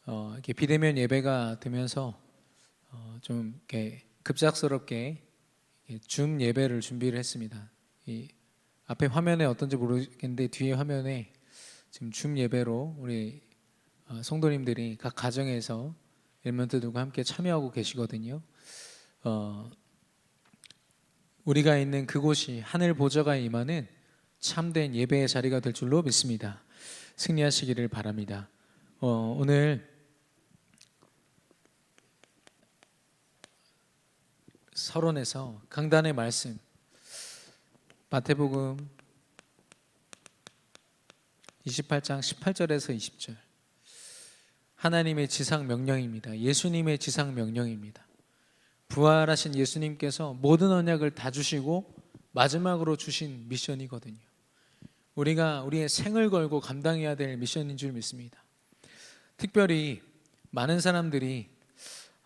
이렇게 비대면 예배가 되면서 좀 이렇게 급작스럽게 줌 예배를 준비를 했습니다. 이 앞에 화면에 어떤지 모르겠는데 뒤에 화면에 지금 줌 예배로 우리 성도님들이 각 가정에서 렘넌트들과 함께 참여하고 계시거든요. 우리가 있는 그곳이 하늘 보좌가 임하는 참된 예배의 자리가 될 줄로 믿습니다. 승리하시기를 바랍니다. 오늘 서론에서 강단의 말씀 마태복음 28장 18절에서 20절 하나님의 지상 명령입니다. 예수님의 지상 명령입니다. 부활하신 예수님께서 모든 언약을 다 주시고 마지막으로 주신 미션이거든요. 우리가 우리의 생을 걸고 감당해야 될 미션인 줄 믿습니다. 특별히 많은 사람들이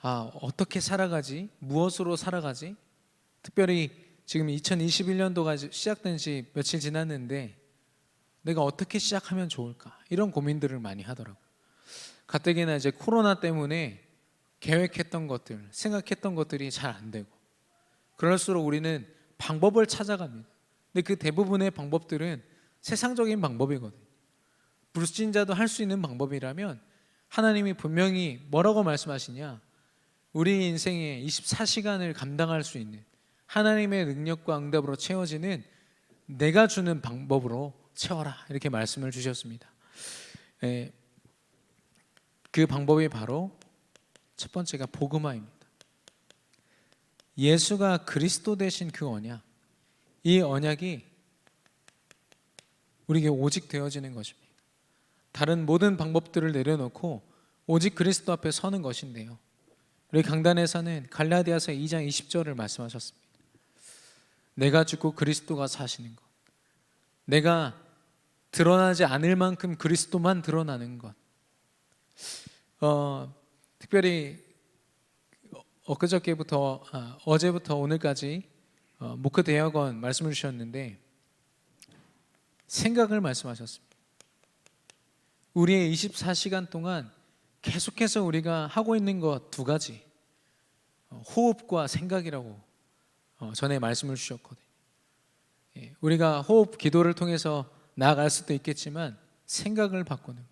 어떻게 살아가지? 무엇으로 살아가지? 특별히 지금 2021년도가 시작된 지 며칠 지났는데 내가 어떻게 시작하면 좋을까? 이런 고민들을 많이 하더라고요. 가뜩이나 이제 코로나 때문에 계획했던 것들, 생각했던 것들이 잘 안 되고 그럴수록 우리는 방법을 찾아갑니다. 근데 그 대부분의 방법들은 세상적인 방법이거든요. 불신자도 할 수 있는 방법이라면 하나님이 분명히 뭐라고 말씀하시냐? 우리 인생의 24시간을 감당할 수 있는 하나님의 능력과 응답으로 채워지는 내가 주는 방법으로 채워라 이렇게 말씀을 주셨습니다. 그 방법이 바로 첫 번째가 복음화입니다. 예수가 그리스도 되신 그 언약, 이 언약이 우리에게 오직 되어지는 것입니다. 다른 모든 방법들을 내려놓고 오직 그리스도 앞에 서는 것인데요. 우리 강단에서는 갈라디아서 2장 20절을 말씀하셨습니다. 내가 죽고 그리스도가 사시는 것, 내가 드러나지 않을 만큼 그리스도만 드러나는 것. 특별히 어제부터 오늘까지 목회 대학원 말씀을 주셨는데 생각을 말씀하셨습니다. 우리의 24시간 동안 계속해서 우리가 하고 있는 것 두 가지, 호흡과 생각이라고 전에 말씀을 주셨거든요. 우리가 호흡, 기도를 통해서 나아갈 수도 있겠지만 생각을 바꾸는 것.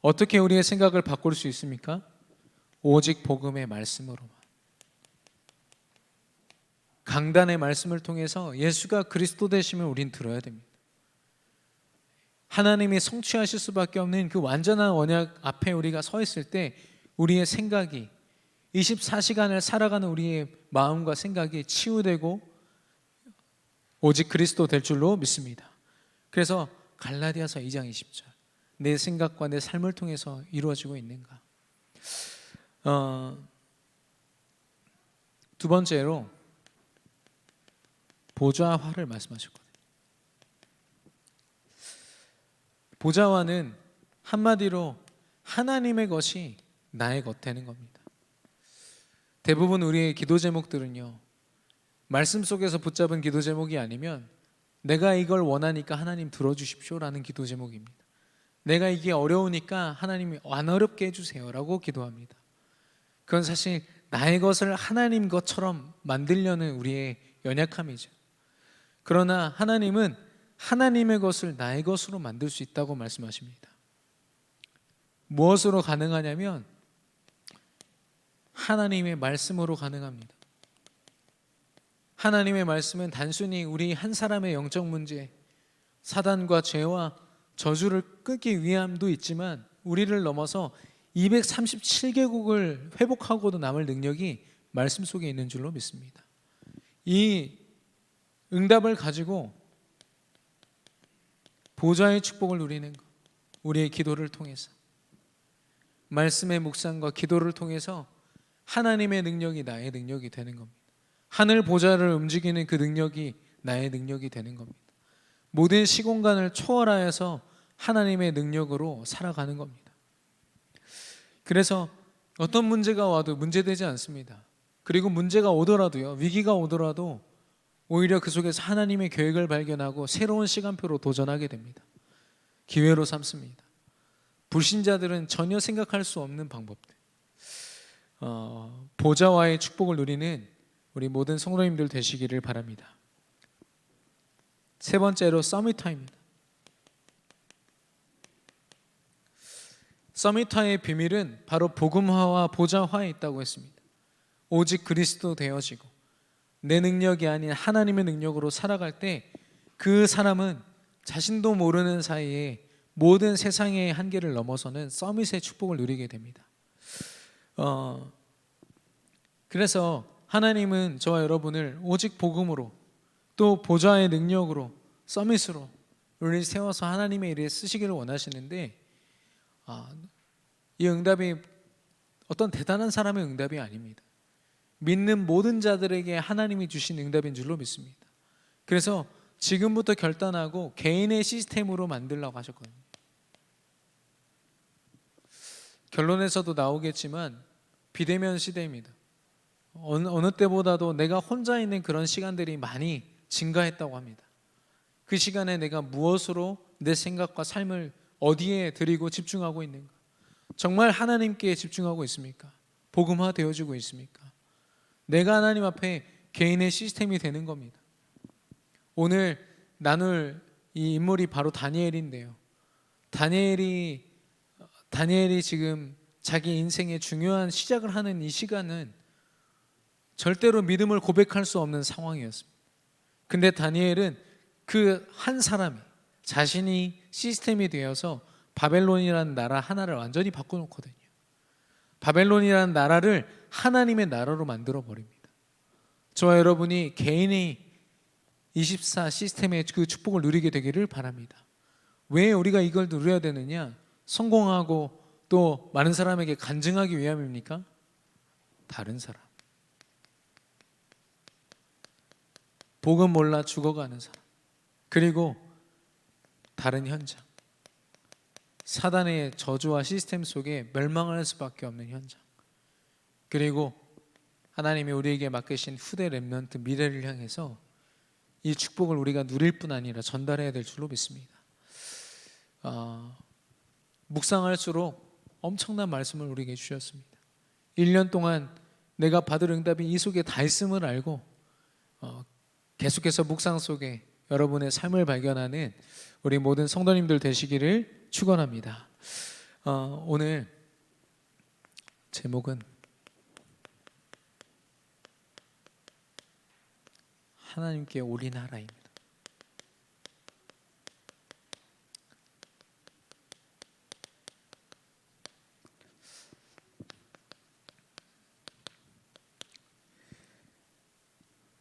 어떻게 우리의 생각을 바꿀 수 있습니까? 오직 복음의 말씀으로만. 강단의 말씀을 통해서 예수가 그리스도 되심을 우린 들어야 됩니다. 하나님이 성취하실 수밖에 없는 그 완전한 언약 앞에 우리가 서 있을 때 우리의 생각이 24시간을 살아가는 우리의 마음과 생각이 치유되고 오직 그리스도 될 줄로 믿습니다. 그래서 갈라디아서 2장 20절 내 생각과 내 삶을 통해서 이루어지고 있는가? 두 번째로 보좌화를 말씀하셨거든요. 보좌화는 한마디로 하나님의 것이 나의 것 되는 겁니다. 대부분 우리의 기도 제목들은요, 말씀 속에서 붙잡은 기도 제목이 아니면 내가 이걸 원하니까 하나님 들어주십시오라는 기도 제목입니다. 내가 이게 어려우니까 하나님이 안 어렵게 해주세요 라고 기도합니다. 그건 사실 나의 것을 하나님 것처럼 만들려는 우리의 연약함이죠. 그러나 하나님은 하나님의 것을 나의 것으로 만들 수 있다고 말씀하십니다. 무엇으로 가능하냐면 하나님의 말씀으로 가능합니다. 하나님의 말씀은 단순히 우리 한 사람의 영적 문제, 사단과 죄와 저주를 끊기 위함도 있지만 우리를 넘어서 237개국을 회복하고도 남을 능력이 말씀 속에 있는 줄로 믿습니다. 이 응답을 가지고 보좌의 축복을 누리는 것, 우리의 기도를 통해서 말씀의 묵상과 기도를 통해서 하나님의 능력이 나의 능력이 되는 겁니다. 하늘 보좌를 움직이는 그 능력이 나의 능력이 되는 겁니다. 모든 시공간을 초월하여서 하나님의 능력으로 살아가는 겁니다. 그래서 어떤 문제가 와도 문제되지 않습니다. 그리고 문제가 오더라도요, 위기가 오더라도 오히려 그 속에서 하나님의 계획을 발견하고 새로운 시간표로 도전하게 됩니다. 기회로 삼습니다. 불신자들은 전혀 생각할 수 없는 방법들, 보좌와의 축복을 누리는 우리 모든 성도님들 되시기를 바랍니다. 세 번째로 서밋화입니다. 서밋화의 비밀은 바로 복음화와 보좌화에 있다고 했습니다. 오직 그리스도 되어지고 내 능력이 아닌 하나님의 능력으로 살아갈 때 그 사람은 자신도 모르는 사이에 모든 세상의 한계를 넘어서는 서밋의 축복을 누리게 됩니다. 그래서 하나님은 저와 여러분을 오직 복음으로 또 보좌의 능력으로 서밋으로 우리를 세워서 하나님의 일에 쓰시기를 원하시는데, 이 응답이 어떤 대단한 사람의 응답이 아닙니다. 믿는 모든 자들에게 하나님이 주신 응답인 줄로 믿습니다. 그래서 지금부터 결단하고 개인의 시스템으로 만들려고 하셨거든요. 결론에서도 나오겠지만 비대면 시대입니다. 어느 때보다도 내가 혼자 있는 그런 시간들이 많이 증가했다고 합니다. 그 시간에 내가 무엇으로 내 생각과 삶을 어디에 드리고 집중하고 있는가? 정말 하나님께 집중하고 있습니까? 복음화 되어지고 있습니까? 내가 하나님 앞에 개인의 시스템이 되는 겁니다. 오늘 나눌 이 인물이 바로 다니엘인데요. 다니엘이 지금 자기 인생의 중요한 시작을 하는 이 시간은 절대로 믿음을 고백할 수 없는 상황이었습니다. 근데 다니엘은 그 한 사람이 자신이 시스템이 되어서 바벨론이라는 나라 하나를 완전히 바꿔놓거든요. 바벨론이라는 나라를 하나님의 나라로 만들어 버립니다. 저와 여러분이 개인의 24 시스템의 그 축복을 누리게 되기를 바랍니다. 왜 우리가 이걸 누려야 되느냐? 성공하고 또 많은 사람에게 간증하기 위함입니까? 다른 사람, 복음 몰라 죽어가는 사람, 그리고 다른 현장, 사단의 저주와 시스템 속에 멸망할 수밖에 없는 현장, 그리고 하나님이 우리에게 맡기신 후대 렘넌트 미래를 향해서 이 축복을 우리가 누릴 뿐 아니라 전달해야 될 줄로 믿습니다. 묵상할수록 엄청난 말씀을 우리에게 주셨습니다. 1년 동안 내가 받을 응답이 이 속에 다 있음을 알고 계속해서 묵상 속에 여러분의 삶을 발견하는 우리 모든 성도님들 되시기를 축원합니다. 오늘 제목은 하나님께 올인하라입니다.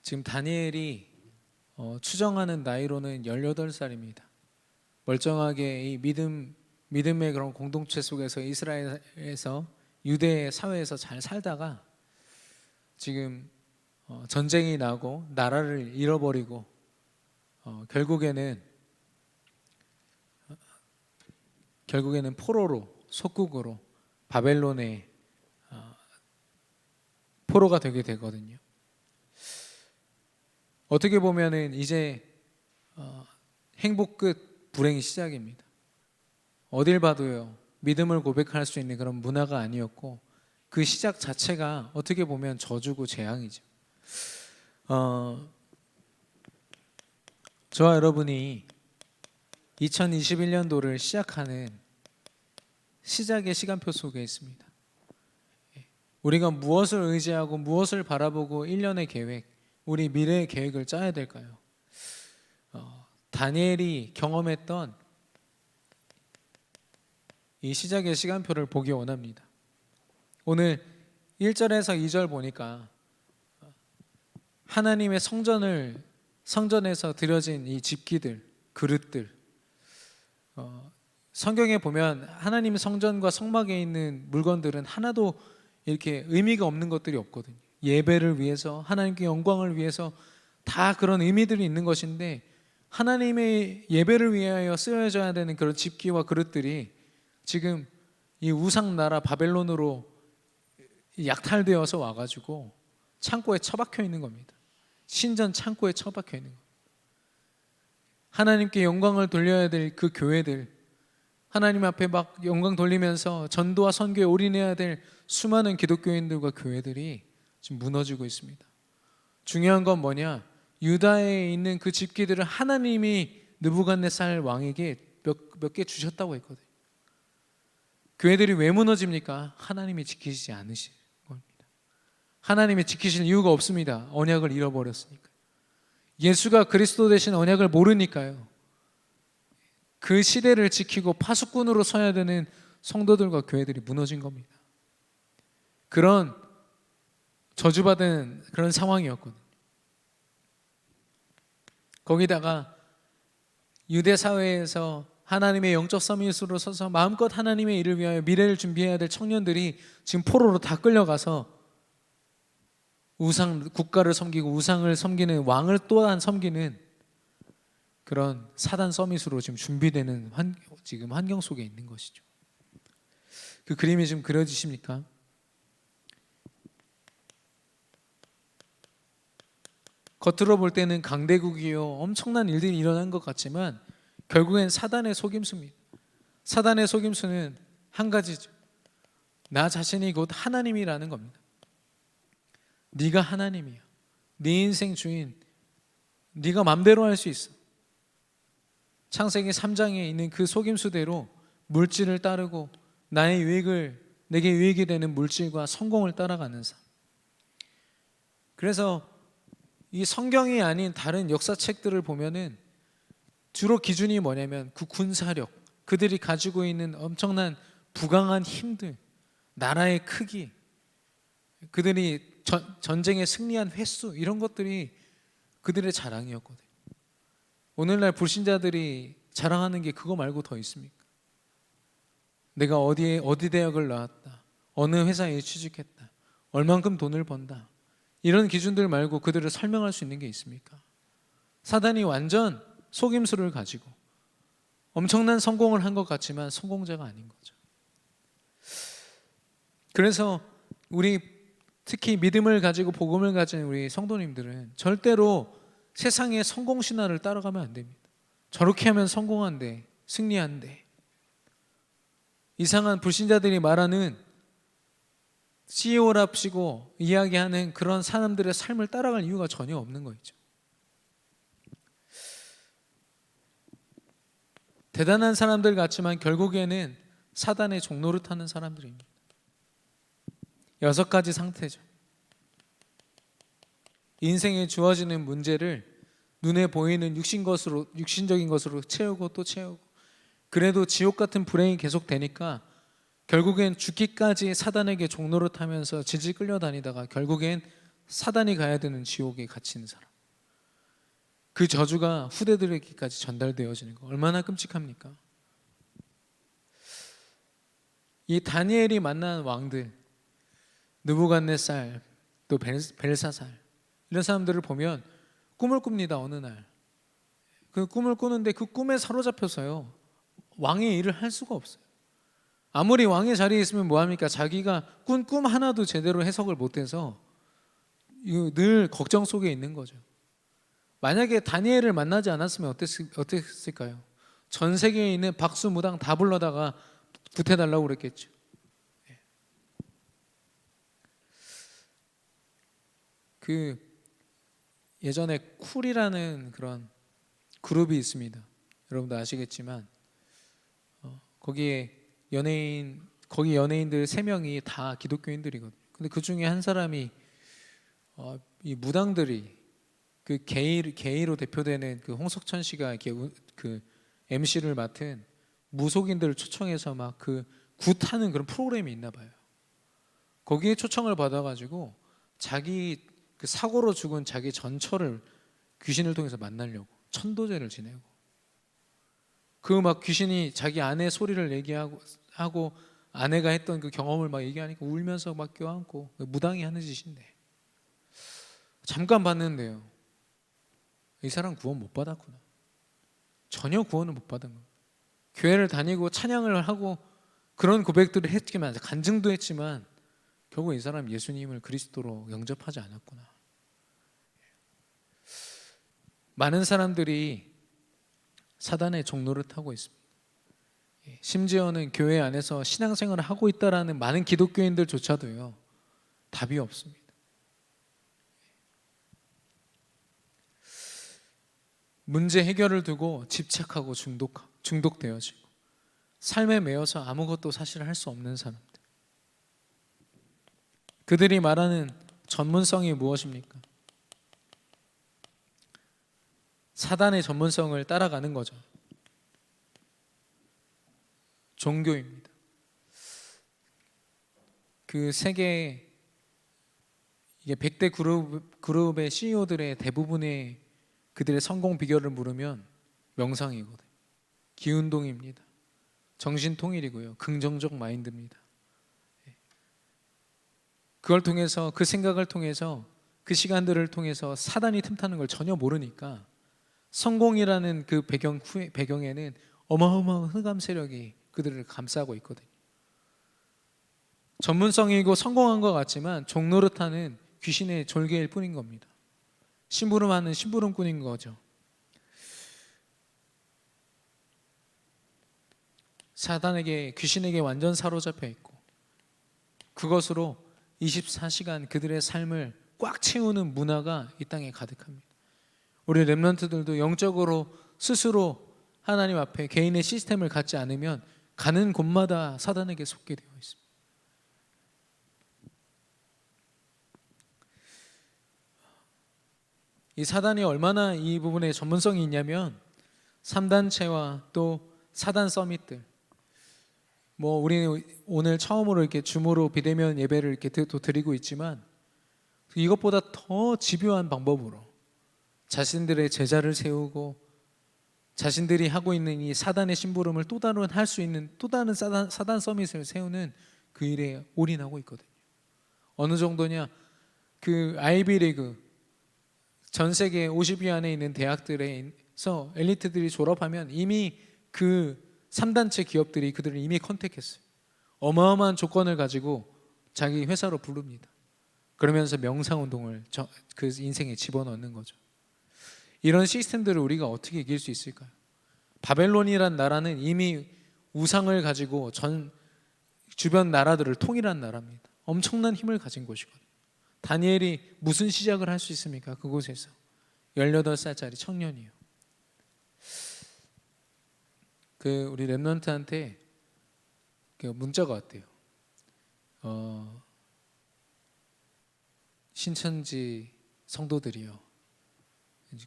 지금 다니엘이 추정하는 나이로는 18살입니다. 멀쩡하게 이 믿음의 그런 공동체 속에서 이스라엘에서 유대 사회에서 잘 살다가 지금 전쟁이 나고 나라를 잃어버리고 결국에는 포로로 속국으로 바벨론의 포로가 되게 되거든요. 어떻게 보면은 이제 행복 끝 불행이 시작입니다. 어딜 봐도요 믿음을 고백할 수 있는 그런 문화가 아니었고 그 시작 자체가 어떻게 보면 저주고 재앙이죠. 저와 여러분이 2021년도를 시작하는 시작의 시간표 속에 있습니다. 우리가 무엇을 의지하고 무엇을 바라보고 1년의 계획, 우리 미래의 계획을 짜야 될까요? 다니엘이 경험했던 이 시작의 시간표를 보기 원합니다. 오늘 1절에서 2절 보니까 하나님의 성전에서 드려진 이 집기들, 그릇들, 성경에 보면 하나님의 성전과 성막에 있는 물건들은 하나도 이렇게 의미가 없는 것들이 없거든요. 예배를 위해서, 하나님께 영광을 위해서 다 그런 의미들이 있는 것인데 하나님의 예배를 위하여 쓰여져야 되는 그런 집기와 그릇들이 지금 이 우상 나라 바벨론으로 약탈되어서 와가지고 창고에 처박혀 있는 겁니다. 신전 창고에 처박혀 있는 겁니다. 하나님께 영광을 돌려야 될 그 교회들, 하나님 앞에 막 영광 돌리면서 전도와 선교에 올인해야 될 수많은 기독교인들과 교회들이 지금 무너지고 있습니다. 중요한 건 뭐냐? 유다에 있는 그 집기들을 하나님이 느부갓네살 왕에게 몇 개 주셨다고 했거든요. 교회들이 왜 무너집니까? 하나님이 지키시지 않으신 겁니다. 하나님이 지키실 이유가 없습니다. 언약을 잃어버렸으니까. 예수가 그리스도 되신 언약을 모르니까요. 그 시대를 지키고 파수꾼으로 서야 되는 성도들과 교회들이 무너진 겁니다. 그런 저주받은 그런 상황이었거든요. 거기다가 유대 사회에서 하나님의 영적 서밋으로 서서 마음껏 하나님의 일을 위하여 미래를 준비해야 될 청년들이 지금 포로로 다 끌려가서 국가를 섬기고 우상을 섬기는 왕을 또한 섬기는 그런 사단 서밋으로 지금 준비되는 지금 환경 속에 있는 것이죠. 그 그림이 좀 그려지십니까? 겉으로 볼 때는 강대국이요 엄청난 일들이 일어난 것 같지만 결국엔 사단의 속임수입니다. 사단의 속임수는 한 가지죠. 나 자신이 곧 하나님이라는 겁니다. 네가 하나님이야. 네 인생 주인. 네가 맘대로 할 수 있어. 창세기 3장에 있는 그 속임수대로 물질을 따르고 나의 내게 유익이 되는 물질과 성공을 따라가는 삶. 그래서 이 성경이 아닌 다른 역사책들을 보면은 주로 기준이 뭐냐면 그 군사력, 그들이 가지고 있는 엄청난 부강한 힘들, 나라의 크기, 그들이 전쟁에 승리한 횟수, 이런 것들이 그들의 자랑이었거든요. 오늘날 불신자들이 자랑하는 게 그거 말고 더 있습니까? 내가 어디 대학을 나왔다, 어느 회사에 취직했다, 얼만큼 돈을 번다, 이런 기준들 말고 그들을 설명할 수 있는 게 있습니까? 사단이 완전 속임수를 가지고 엄청난 성공을 한 것 같지만 성공자가 아닌 거죠. 그래서 우리 특히 믿음을 가지고 복음을 가진 우리 성도님들은 절대로 세상의 성공 신화를 따라가면 안 됩니다. 저렇게 하면 성공한대, 승리한대. 이상한 불신자들이 말하는 CEO랍시고 이야기하는 그런 사람들의 삶을 따라갈 이유가 전혀 없는 거죠. 대단한 사람들 같지만 결국에는 사단의 종로를 타는 사람들입니다. 6가지 상태죠. 인생에 주어지는 문제를 눈에 보이는 육신적인 것으로 채우고 또 채우고, 그래도 지옥 같은 불행이 계속되니까 결국엔 죽기까지 사단에게 종로를 타면서 질질 끌려다니다가 결국엔 사단이 가야 되는 지옥에 갇히는 사람. 그 저주가 후대들에게까지 전달되어지는 거 얼마나 끔찍합니까? 이 다니엘이 만난 왕들, 느부갓네살, 또 벨사살, 이런 사람들을 보면 꿈을 꿉니다. 어느 날 그 꿈을 꾸는데 그 꿈에 사로잡혀서요 왕의 일을 할 수가 없어요. 아무리 왕의 자리에 있으면 뭐합니까? 자기가 꾼 꿈 하나도 제대로 해석을 못해서 늘 걱정 속에 있는 거죠. 만약에 다니엘을 만나지 않았으면 어땠을까요? 전 세계에 있는 박수무당 다 불러다가 구태달라고 그랬겠죠. 그 예전에 쿨이라는 그런 그룹이 있습니다. 여러분도 아시겠지만 거기 연예인들 3명이 다 기독교인들이거든요. 근데 그 중에 한 사람이 이 무당들이 그 게이로 대표되는 그 홍석천 씨가 이렇게 그 MC를 맡은 무속인들을 초청해서 막 그 굿하는 그런 프로그램이 있나 봐요. 거기에 초청을 받아가지고 자기 그 사고로 죽은 자기 전처를 귀신을 통해서 만나려고 천도제를 지내고, 그 막 귀신이 자기 아내 소리를 얘기하고 아내가 했던 그 경험을 막 얘기하니까 울면서 막 껴안고, 무당이 하는 짓인데 잠깐 봤는데요, 이 사람 구원 못 받았구나. 전혀 구원을 못 받은 거예요. 교회를 다니고 찬양을 하고 그런 고백들을 했지만, 간증도 했지만 결국 이 사람 예수님을 그리스도로 영접하지 않았구나. 많은 사람들이 사단의 종로를 타고 있습니다. 심지어는 교회 안에서 신앙생활을 하고 있다라는 많은 기독교인들조차도요, 답이 없습니다. 문제 해결을 두고 집착하고 중독되어지고 삶에 매여서 아무것도 사실 할 수 없는 사람들. 그들이 말하는 전문성이 무엇입니까? 사단의 전문성을 따라가는 거죠. 종교입니다. 그 세계 이게 100대 그룹의 CEO들의 대부분의 그들의 성공 비결을 물으면 명상이거든요. 기운동입니다. 정신통일이고요. 긍정적 마인드입니다. 그걸 통해서, 그 생각을 통해서, 그 시간들을 통해서 사단이 틈타는 걸 전혀 모르니까 성공이라는 그 배경에는 어마어마한 흑암 세력이 그들을 감싸고 있거든요. 전문성이고 성공한 것 같지만 종노릇하는 귀신의 졸개일 뿐인 겁니다. 심부름하는 심부름꾼인 거죠. 사단에게, 귀신에게 완전 사로잡혀 있고 그것으로 24시간 그들의 삶을 꽉 채우는 문화가 이 땅에 가득합니다. 우리 렘넌트들도 영적으로 스스로 하나님 앞에 개인의 시스템을 갖지 않으면 가는 곳마다 사단에게 속게 되어 있습니다. 이 사단이 얼마나 이 부분에 전문성이 있냐면 3단체와 또 사단 서밋들, 우리 오늘 처음으로 이렇게 줌으로 비대면 예배를 이렇게 또 드리고 있지만 이것보다 더 집요한 방법으로 자신들의 제자를 세우고 자신들이 하고 있는 이 사단의 심부름을 또 다른 할 수 있는 또 다른 사단 서밋을 세우는 그 일에 올인하고 있거든요. 어느 정도냐, 그 아이비리그 전 세계 50위 안에 있는 대학들에서 엘리트들이 졸업하면 이미 그 3단체 기업들이 그들을 이미 컨택했어요. 어마어마한 조건을 가지고 자기 회사로 부릅니다. 그러면서 명상운동을 그 인생에 집어넣는 거죠. 이런 시스템들을 우리가 어떻게 이길 수 있을까요? 바벨론이란 나라는 이미 우상을 가지고 전 주변 나라들을 통일한 나라입니다. 엄청난 힘을 가진 곳이거든요. 다니엘이 무슨 시작을 할 수 있습니까? 그곳에서 18살짜리 청년이에요. 우리 렘넌트한테 문자가 왔대요. 신천지 성도들이요,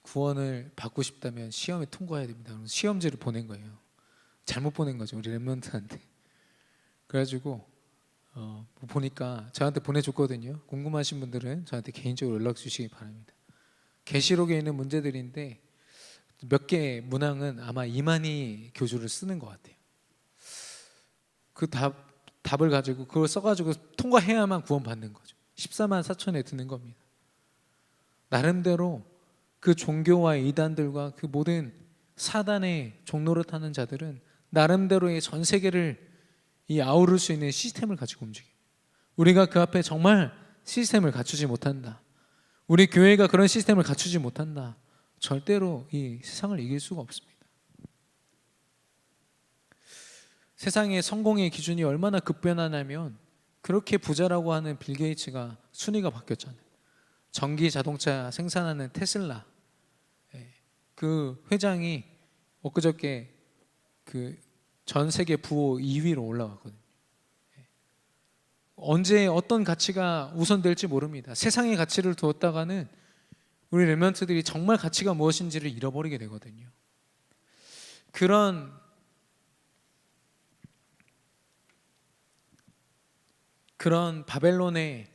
구원을 받고 싶다면 시험에 통과해야 됩니다. 시험지를 보낸 거예요. 잘못 보낸 거죠, 우리 렘넌트한테. 그래가지고 보니까 저한테 보내줬거든요. 궁금하신 분들은 저한테 개인적으로 연락 주시기 바랍니다. 계시록에 있는 문제들인데 몇 개의 문항은 아마 이만희 교주를 쓰는 것 같아요. 그 답을 가지고 그걸 써가지고 통과해야만 구원받는 거죠. 14만 4천에 드는 겁니다. 나름대로 그 종교와 이단들과 그 모든 사단의 종노릇하는 자들은 나름대로의 전 세계를 아우를 수 있는 시스템을 가지고 움직여요. 우리가 그 앞에 정말 시스템을 갖추지 못한다, 우리 교회가 그런 시스템을 갖추지 못한다, 절대로 이 세상을 이길 수가 없습니다. 세상의 성공의 기준이 얼마나 급변하냐면 그렇게 부자라고 하는 빌 게이츠가 순위가 바뀌었잖아요. 전기 자동차 생산하는 테슬라 그 회장이 엊그저께 그 전 세계 부호 2위로 올라갔거든요. 언제 어떤 가치가 우선될지 모릅니다. 세상의 가치를 두었다가는 우리 렘넌트들이 정말 가치가 무엇인지를 잃어버리게 되거든요. 그런 바벨론의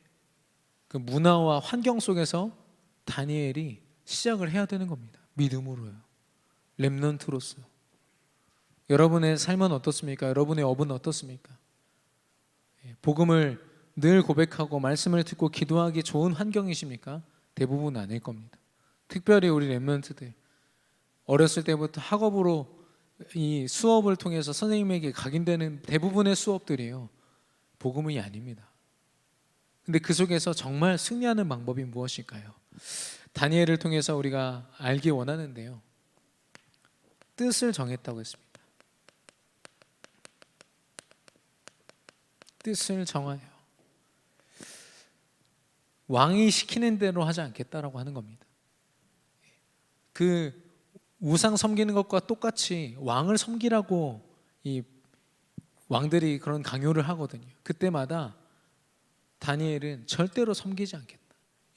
그 문화와 환경 속에서 다니엘이 시작을 해야 되는 겁니다. 믿음으로요. 렘넌트로서. 여러분의 삶은 어떻습니까? 여러분의 업은 어떻습니까? 복음을 늘 고백하고 말씀을 듣고 기도하기 좋은 환경이십니까? 대부분 아닐 겁니다. 특별히 우리 렘넌트들 어렸을 때부터 학업으로 이 수업을 통해서 선생님에게 각인되는 대부분의 수업들이요, 복음이 아닙니다. 근데 그 속에서 정말 승리하는 방법이 무엇일까요? 다니엘을 통해서 우리가 알기 원하는데요, 뜻을 정했다고 했습니다. 뜻을 정하여 왕이 시키는 대로 하지 않겠다라고 하는 겁니다. 그 우상 섬기는 것과 똑같이 왕을 섬기라고 이 왕들이 그런 강요를 하거든요. 그때마다 다니엘은 절대로 섬기지 않겠다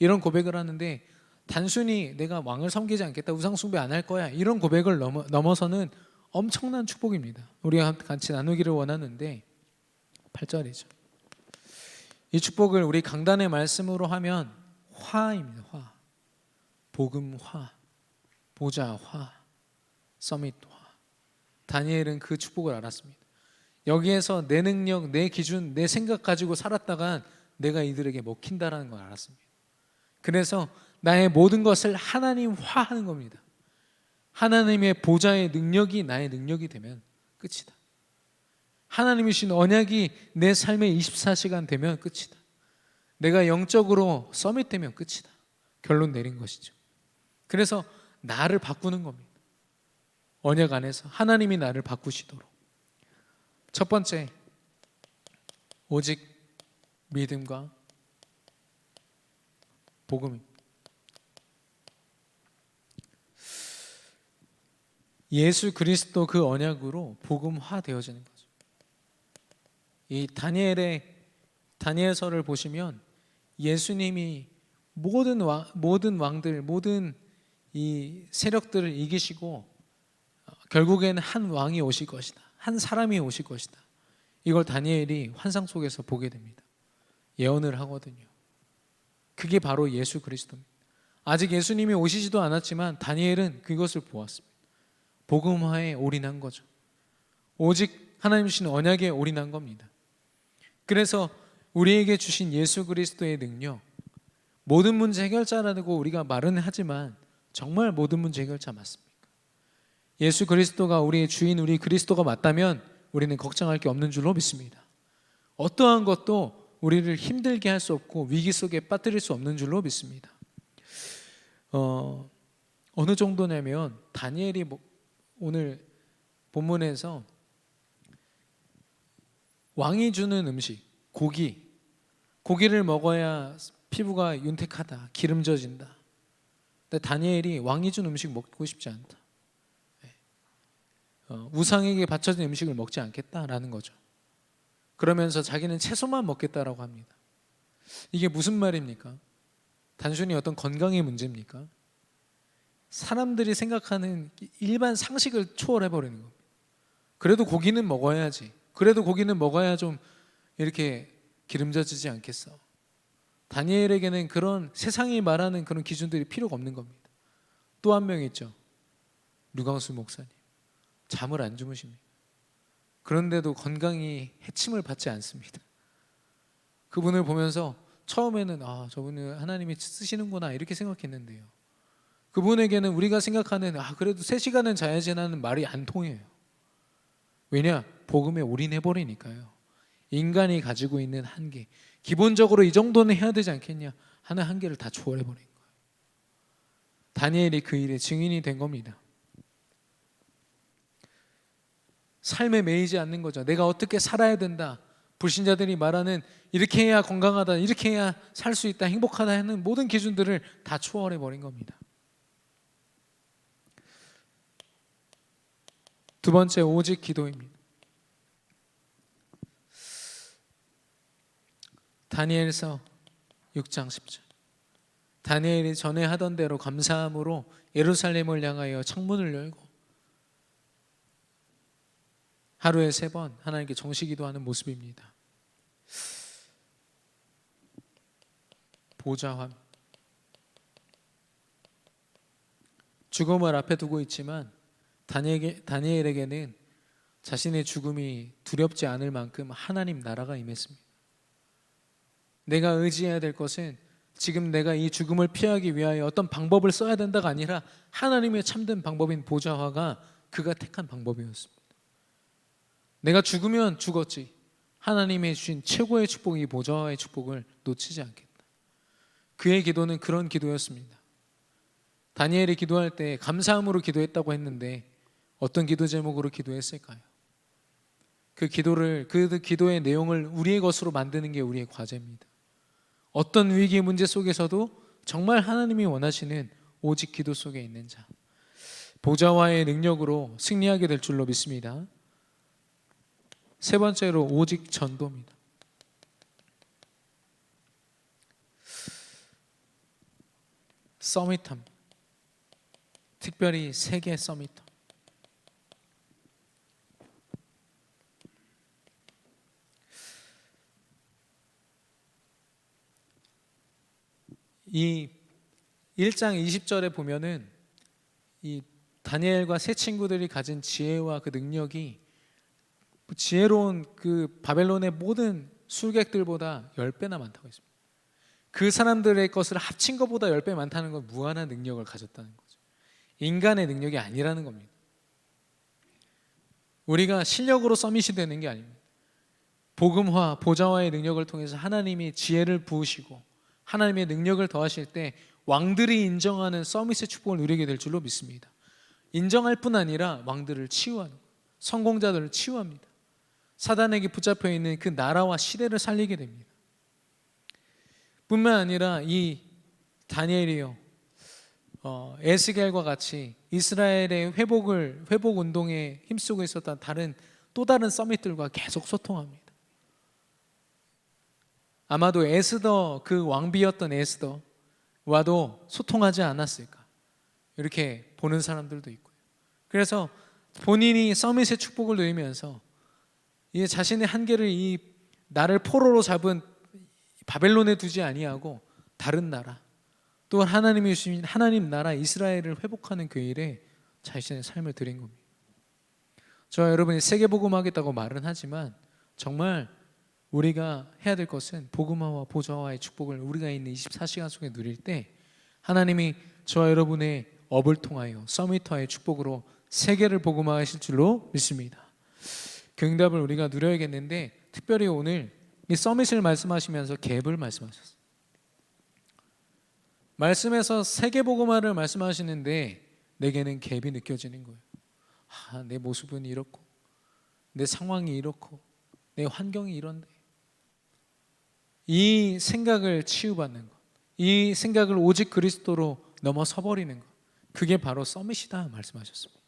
이런 고백을 하는데, 단순히 내가 왕을 섬기지 않겠다, 우상 숭배 안 할 거야 이런 고백을 넘어서는 엄청난 축복입니다. 우리가 같이 나누기를 원하는데 8절이죠. 이 축복을 우리 강단의 말씀으로 하면 화입니다. 화, 복음화, 보좌화, 서밋화. 다니엘은 그 축복을 알았습니다. 여기에서 내 능력, 내 기준, 내 생각 가지고 살았다간 내가 이들에게 먹힌다라는 걸 알았습니다. 그래서 나의 모든 것을 하나님화하는 겁니다. 하나님의 보좌의 능력이 나의 능력이 되면 끝이다. 하나님이 주신 언약이 내 삶의 24시간 되면 끝이다. 내가 영적으로 서밋되면 끝이다. 결론 내린 것이죠. 그래서 나를 바꾸는 겁니다. 언약 안에서 하나님이 나를 바꾸시도록. 첫 번째, 오직 믿음과 복음입니다. 예수 그리스도 그 언약으로 복음화 되어지는 거죠. 이 다니엘서를 보시면 예수님이 모든 왕들, 모든 이 세력들을 이기시고 결국에는 한 왕이 오실 것이다, 한 사람이 오실 것이다, 이걸 다니엘이 환상 속에서 보게 됩니다. 예언을 하거든요. 그게 바로 예수 그리스도입니다. 아직 예수님이 오시지도 않았지만 다니엘은 그것을 보았습니다. 복음화에 올인한 거죠. 오직 하나님 주신 언약에 올인한 겁니다. 그래서 우리에게 주신 예수 그리스도의 능력, 모든 문제 해결자라고 우리가 말은 하지만 정말 모든 문제 해결자 맞습니까? 예수 그리스도가 우리의 주인, 우리 그리스도가 맞다면 우리는 걱정할 게 없는 줄로 믿습니다. 어떠한 것도 우리를 힘들게 할 수 없고 위기 속에 빠뜨릴 수 없는 줄로 믿습니다. 어느 정도냐면 다니엘이 오늘 본문에서 왕이 주는 음식, 고기를 먹어야 피부가 윤택하다, 기름져진다. 근데 다니엘이 왕이 준 음식 먹고 싶지 않다. 우상에게 바쳐진 음식을 먹지 않겠다라는 거죠. 그러면서 자기는 채소만 먹겠다라고 합니다. 이게 무슨 말입니까? 단순히 어떤 건강의 문제입니까? 사람들이 생각하는 일반 상식을 초월해버리는 겁니다. 그래도 고기는 먹어야지, 그래도 고기는 먹어야 좀 이렇게 기름져지지 않겠어. 다니엘에게는 그런 세상이 말하는 그런 기준들이 필요가 없는 겁니다. 또 한 명 있죠. 류광수 목사님. 잠을 안 주무십니다. 그런데도 건강이 해침을 받지 않습니다. 그분을 보면서 처음에는 저분은 하나님이 쓰시는구나 이렇게 생각했는데요, 그분에게는 우리가 생각하는 그래도 3시간은 자야지라는 말이 안 통해요. 왜냐? 복음에 올인해버리니까요. 인간이 가지고 있는 한계, 기본적으로 이 정도는 해야 되지 않겠냐 하는 한계를 다 초월해버린 거예요. 다니엘이 그 일의 증인이 된 겁니다. 삶에 매이지 않는 거죠. 내가 어떻게 살아야 된다, 불신자들이 말하는 이렇게 해야 건강하다, 이렇게 해야 살 수 있다, 행복하다 하는 모든 기준들을 다 초월해버린 겁니다. 두 번째, 오직 기도입니다. 다니엘서 6장 10절. 다니엘이 전에 하던 대로 감사함으로 예루살렘을 향하여 창문을 열고 하루에 3번 하나님께 정시기도하는 모습입니다. 보좌함. 죽음을 앞에 두고 있지만 다니엘에게는 자신의 죽음이 두렵지 않을 만큼 하나님 나라가 임했습니다. 내가 의지해야 될 것은 지금 내가 이 죽음을 피하기 위하여 어떤 방법을 써야 된다가 아니라 하나님의 참된 방법인 보좌화가 그가 택한 방법이었습니다. 내가 죽으면 죽었지, 하나님의 주신 최고의 축복, 이 보좌화의 축복을 놓치지 않겠다. 그의 기도는 그런 기도였습니다. 다니엘이 기도할 때 감사함으로 기도했다고 했는데 어떤 기도 제목으로 기도했을까요? 그 기도의 내용을 우리의 것으로 만드는 게 우리의 과제입니다. 어떤 위기 문제 속에서도 정말 하나님이 원하시는 오직 기도 속에 있는 자, 보좌와의 능력으로 승리하게 될 줄로 믿습니다. 세 번째로 오직 전도입니다. 서밋함, 특별히 세계 서밋함. 이 1장 20절에 보면은 이 다니엘과 세 친구들이 가진 지혜와 그 능력이 지혜로운 그 바벨론의 모든 술객들보다 10배나 많다고 했습니다. 그 사람들의 것을 합친 것보다 10배 많다는 건 무한한 능력을 가졌다는 거죠. 인간의 능력이 아니라는 겁니다. 우리가 실력으로 서밋이 되는 게 아닙니다. 복음화, 보좌화의 능력을 통해서 하나님이 지혜를 부으시고 하나님의 능력을 더하실 때 왕들이 인정하는 서밋의 축복을 누리게 될 줄로 믿습니다. 인정할 뿐 아니라 왕들을 치유하는, 성공자들을 치유합니다. 사단에게 붙잡혀 있는 그 나라와 시대를 살리게 됩니다. 뿐만 아니라 이 다니엘이요, 에스겔과 같이 이스라엘의 회복 운동에 힘쓰고 있었던 또 다른 서밋들과 계속 소통합니다. 아마도 에스더, 그 왕비였던 에스더와도 소통하지 않았을까, 이렇게 보는 사람들도 있고요. 그래서 본인이 서밋의 축복을 누리면서 이 자신의 한계를 이 나를 포로로 잡은 바벨론에 두지 아니하고 다른 나라, 또한 하나님이 주신 하나님 나라 이스라엘을 회복하는 그 일에 자신의 삶을 드린 겁니다. 저와 여러분이 세계복음하겠다고 말은 하지만 정말 우리가 해야 될 것은 복음화와 보좌화의 축복을 우리가 있는 24시간 속에 누릴 때 하나님이 저와 여러분의 업을 통하여 서밋화의 축복으로 세계를 복음화하실 줄로 믿습니다. 그 응답을 우리가 누려야겠는데, 특별히 오늘 이 서밋을 말씀하시면서 갭을 말씀하셨어요. 말씀에서 세계 복음화를 말씀하시는데 내게는 갭이 느껴지는 거예요. 내 모습은 이렇고, 내 상황이 이렇고, 내 환경이 이런데, 이 생각을 치유받는 것, 이 생각을 오직 그리스도로 넘어서 버리는 것, 그게 바로 서밋이다 말씀하셨습니다.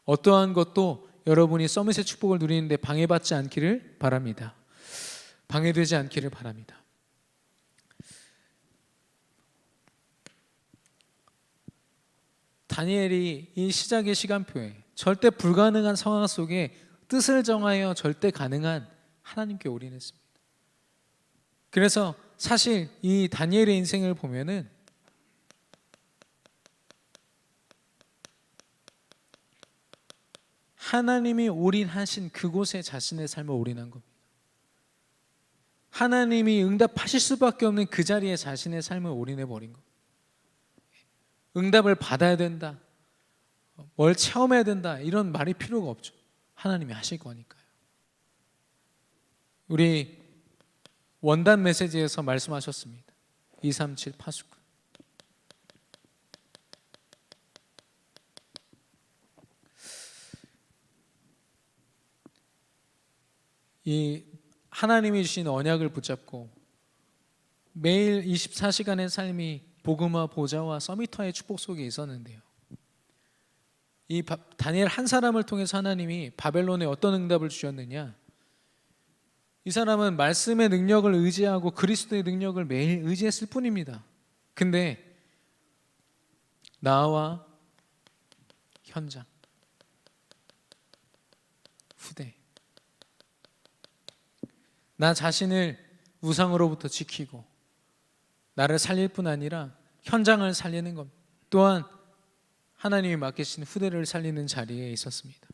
어떠한 것도 여러분이 서밋의 축복을 누리는데 방해받지 않기를 바랍니다. 방해되지 않기를 바랍니다. 다니엘이 이 시작의 시간표에 절대 불가능한 상황 속에 뜻을 정하여 절대 가능한 하나님께 올인했습니다. 그래서 사실 이 다니엘의 인생을 보면은 하나님이 올인하신 그곳에 자신의 삶을 올인한 겁니다. 하나님이 응답하실 수밖에 없는 그 자리에 자신의 삶을 올인해 버린 겁니다. 응답을 받아야 된다, 뭘 체험해야 된다, 이런 말이 필요가 없죠. 하나님이 하실 거니까요. 우리 원단 메시지에서 말씀하셨습니다. 237 파수꾼. 이 하나님이 주신 언약을 붙잡고 매일 24시간의 삶이 복음화, 보좌와 서밋화의 축복 속에 있었는데요, 이 다니엘 한 사람을 통해서 하나님이 바벨론에 어떤 응답을 주셨느냐, 이 사람은 말씀의 능력을 의지하고 그리스도의 능력을 매일 의지했을 뿐입니다. 근데 나와 현장, 후대, 나 자신을 우상으로부터 지키고 나를 살릴 뿐 아니라 현장을 살리는 것, 또한 하나님이 맡기신 후대를 살리는 자리에 있었습니다.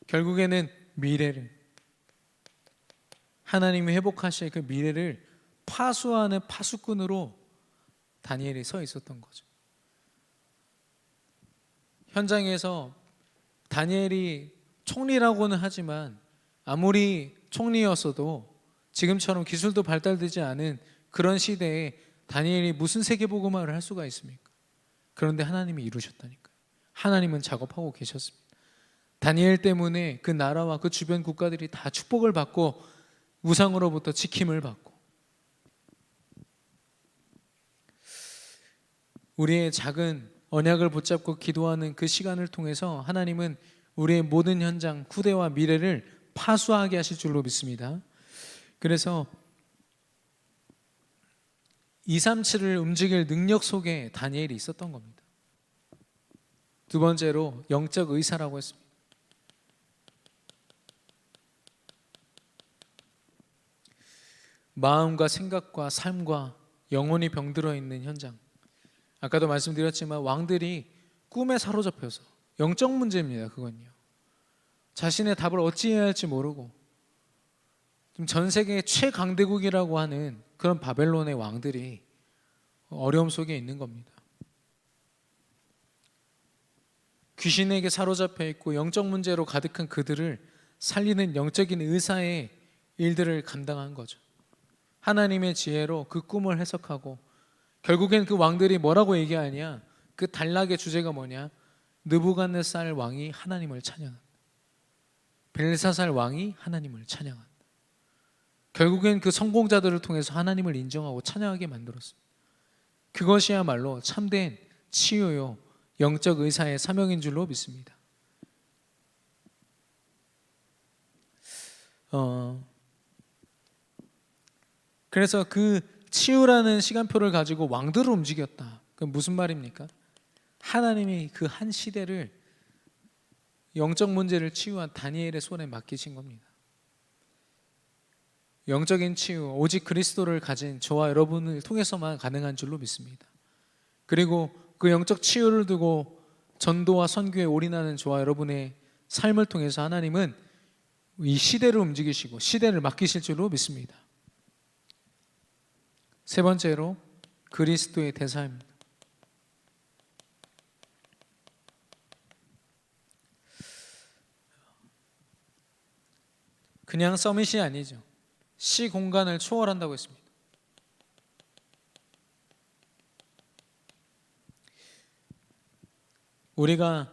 결국에는 미래를, 하나님이 회복하실 그 미래를 파수하는 파수꾼으로 다니엘이 서 있었던 거죠. 현장에서 다니엘이 총리라고는 하지만 아무리 총리였어도 지금처럼 기술도 발달되지 않은 그런 시대에 다니엘이 무슨 세계복음화를 할 수가 있습니까? 그런데 하나님이 이루셨다니까요. 하나님은 작업하고 계셨습니다. 다니엘 때문에 그 나라와 그 주변 국가들이 다 축복을 받고 우상으로부터 지킴을 받고, 우리의 작은 언약을 붙잡고 기도하는 그 시간을 통해서 하나님은 우리의 모든 현장, 후대와 미래를 파수하게 하실 줄로 믿습니다. 그래서 237을 움직일 능력 속에 다니엘이 있었던 겁니다. 두 번째로 영적 의사라고 했습니다. 마음과 생각과 삶과 영혼이 병들어 있는 현장. 아까도 말씀드렸지만 왕들이 꿈에 사로잡혀서, 영적 문제입니다. 그건요. 자신의 답을 어찌해야 할지 모르고 지금 전 세계 최강대국이라고 하는 그런 바벨론의 왕들이 어려움 속에 있는 겁니다. 귀신에게 사로잡혀 있고 영적 문제로 가득한 그들을 살리는 영적인 의사의 일들을 감당한 거죠. 하나님의 지혜로 그 꿈을 해석하고, 결국엔 그 왕들이 뭐라고 얘기하냐, 그 단락의 주제가 뭐냐, 느부갓네살 왕이 하나님을 찬양한다, 벨사살 왕이 하나님을 찬양한다. 결국엔 그 성공자들을 통해서 하나님을 인정하고 찬양하게 만들었습니다. 그것이야말로 참된 치유요 영적 의사의 사명인 줄로 믿습니다. 그래서 그 치유라는 시간표를 가지고 왕들을 움직였다. 그건 무슨 말입니까? 하나님이 그 한 시대를, 영적 문제를 치유한 다니엘의 손에 맡기신 겁니다. 영적인 치유, 오직 그리스도를 가진 저와 여러분을 통해서만 가능한 줄로 믿습니다. 그리고 그 영적 치유를 두고 전도와 선교에 올인하는 저와 여러분의 삶을 통해서 하나님은 이 시대를 움직이시고 시대를 맡기실 줄로 믿습니다. 세 번째로 그리스도의 대사입니다. 그냥 서밋이 아니죠. 시 공간을 초월한다고 했습니다. 우리가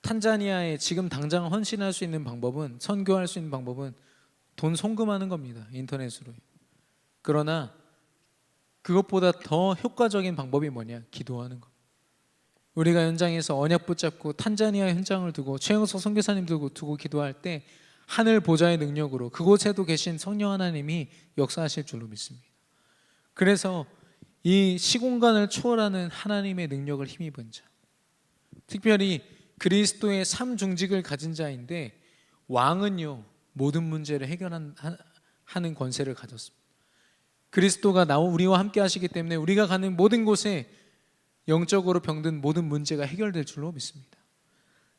탄자니아에 지금 당장 헌신할 수 있는 방법은, 선교할 수 있는 방법은 돈 송금하는 겁니다. 인터넷으로. 그러나 그것보다 더 효과적인 방법이 뭐냐? 기도하는 것. 우리가 현장에서 언약 붙잡고 탄자니아 현장을 두고 최영석 선교사님 두고 기도할 때 하늘 보좌의 능력으로 그곳에도 계신 성령 하나님이 역사하실 줄로 믿습니다. 그래서 이 시공간을 초월하는 하나님의 능력을 힘입은 자, 특별히 그리스도의 삼중직을 가진 자인데, 왕은요 모든 문제를 해결하는 권세를 가졌습니다. 그리스도가 우리와 함께 하시기 때문에 우리가 가는 모든 곳에 영적으로 병든 모든 문제가 해결될 줄로 믿습니다.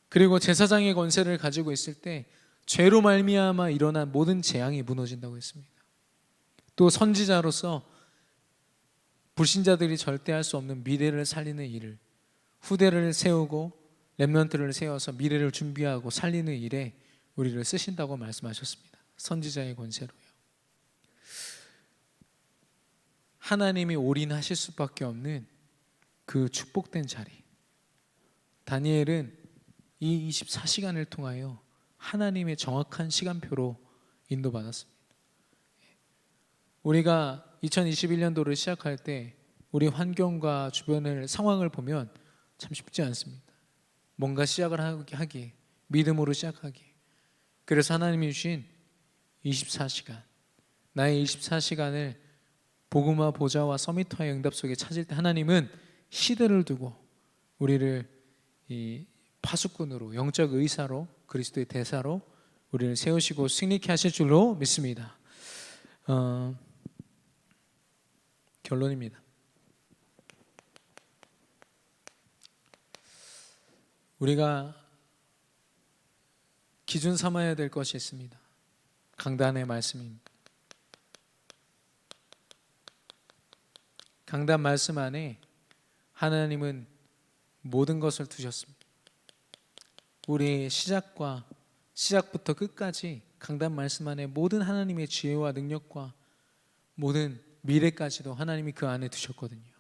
그리고 제사장의 권세를 가지고 있을 때 죄로 말미암아 일어난 모든 재앙이 무너진다고 했습니다. 또 선지자로서 불신자들이 절대 할 수 없는 미래를 살리는 일을, 후대를 세우고 렘넌트를 세워서 미래를 준비하고 살리는 일에 우리를 쓰신다고 말씀하셨습니다. 선지자의 권세로요. 하나님이 올인하실 수밖에 없는 그 축복된 자리. 다니엘은 이 24시간을 통하여 하나님의 정확한 시간표로 인도받았습니다. 우리가 2021년도를 시작할 때 우리 환경과 주변의 상황을 보면 참 쉽지 않습니다. 뭔가 시작을 하기, 믿음으로 시작하기. 그래서 하나님이 주신 24시간, 나의 24시간을 복음화 보좌와 서밋화의 응답 속에 찾을 때 하나님은 시대를 두고 우리를 이 파수꾼으로, 영적 의사로, 그리스도의 대사로 우리를 세우시고 승리케 하실 줄로 믿습니다. 결론입니다. 우리가 기준 삼아야 될 것이 있습니다. 강단의 말씀입니다. 강단 말씀 안에 하나님은 모든 것을 두셨습니다. 우리의 시작부터 끝까지 강단 말씀 안에 모든 하나님의 지혜와 능력과 모든 미래까지도 하나님이 그 안에 두셨거든요.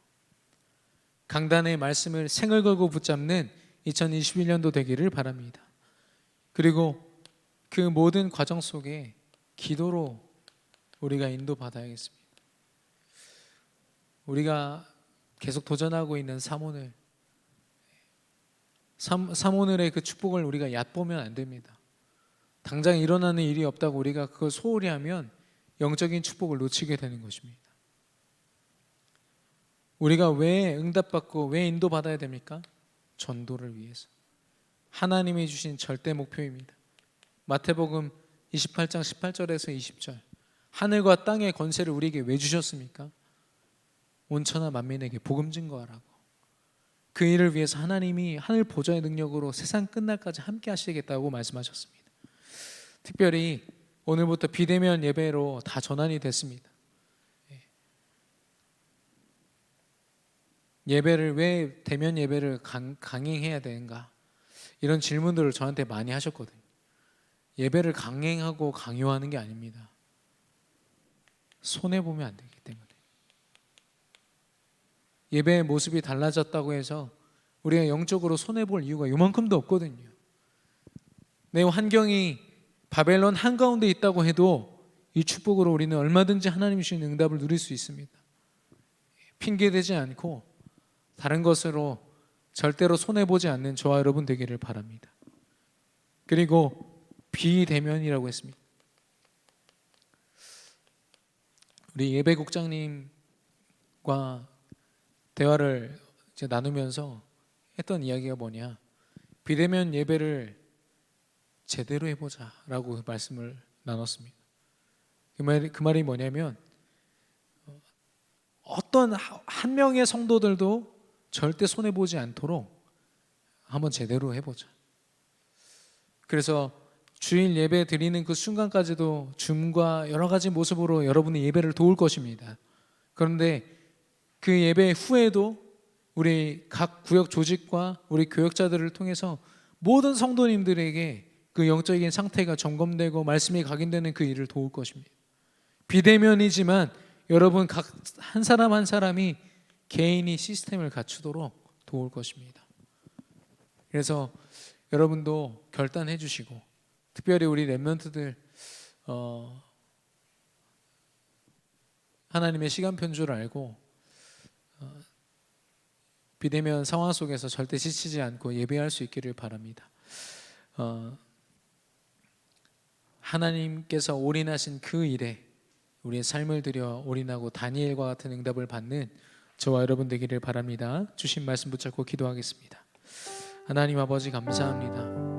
강단의 말씀을 생을 걸고 붙잡는 2021년도 되기를 바랍니다. 그리고 그 모든 과정 속에 기도로 우리가 인도받아야겠습니다. 우리가 계속 도전하고 있는 사모늘의 그 축복을 우리가 얕보면 안 됩니다. 당장 일어나는 일이 없다고 우리가 그걸 소홀히 하면 영적인 축복을 놓치게 되는 것입니다. 우리가 왜 응답받고 왜 인도받아야 됩니까? 전도를 위해서. 하나님이 주신 절대 목표입니다. 마태복음 28장 18절에서 20절. 하늘과 땅의 권세를 우리에게 왜 주셨습니까? 온 천하 만민에게 복음 증거하라고. 그 일을 위해서 하나님이 하늘 보좌의 능력으로 세상 끝날까지 함께 하시겠다고 말씀하셨습니다. 특별히 오늘부터 비대면 예배로 다 전환이 됐습니다. 예배를 왜 대면 예배를 강행해야 되는가? 이런 질문들을 저한테 많이 하셨거든요. 예배를 강행하고 강요하는 게 아닙니다. 손해보면 안 되기 때문에. 예배의 모습이 달라졌다고 해서 우리가 영적으로 손해볼 이유가 요만큼도 없거든요. 내 환경이 바벨론 한가운데 있다고 해도 이 축복으로 우리는 얼마든지 하나님이 주신 응답을 누릴 수 있습니다. 핑계대지 않고 다른 것으로 절대로 손해보지 않는 저와 여러분 되기를 바랍니다. 그리고 비대면이라고 했습니다. 우리 예배국장님과 대화를 이제 나누면서 했던 이야기가 뭐냐, 비대면 예배를 제대로 해보자라고 말씀을 나눴습니다. 그 말이 뭐냐면 어떤 한 명의 성도들도 절대 손해보지 않도록 한번 제대로 해보자. 그래서 주일 예배 드리는 그 순간까지도 줌과 여러 가지 모습으로 여러분의 예배를 도울 것입니다. 그런데 그 예배 후에도 우리 각 구역 조직과 우리 교역자들을 통해서 모든 성도님들에게 그 영적인 상태가 점검되고 말씀이 각인되는 그 일을 도울 것입니다. 비대면이지만 여러분 각 한 사람 한 사람이 개인이 시스템을 갖추도록 도울 것입니다. 그래서 여러분도 결단해 주시고, 특별히 우리 렘넌트들 하나님의 시간표인 줄 알고 비대면 상황 속에서 절대 지치지 않고 예배할 수 있기를 바랍니다. 하나님께서 올인하신 그 일에 우리의 삶을 들여 올인하고 다니엘과 같은 응답을 받는 저와 여러분 되기를 바랍니다. 주신 말씀 붙잡고 기도하겠습니다. 하나님 아버지 감사합니다.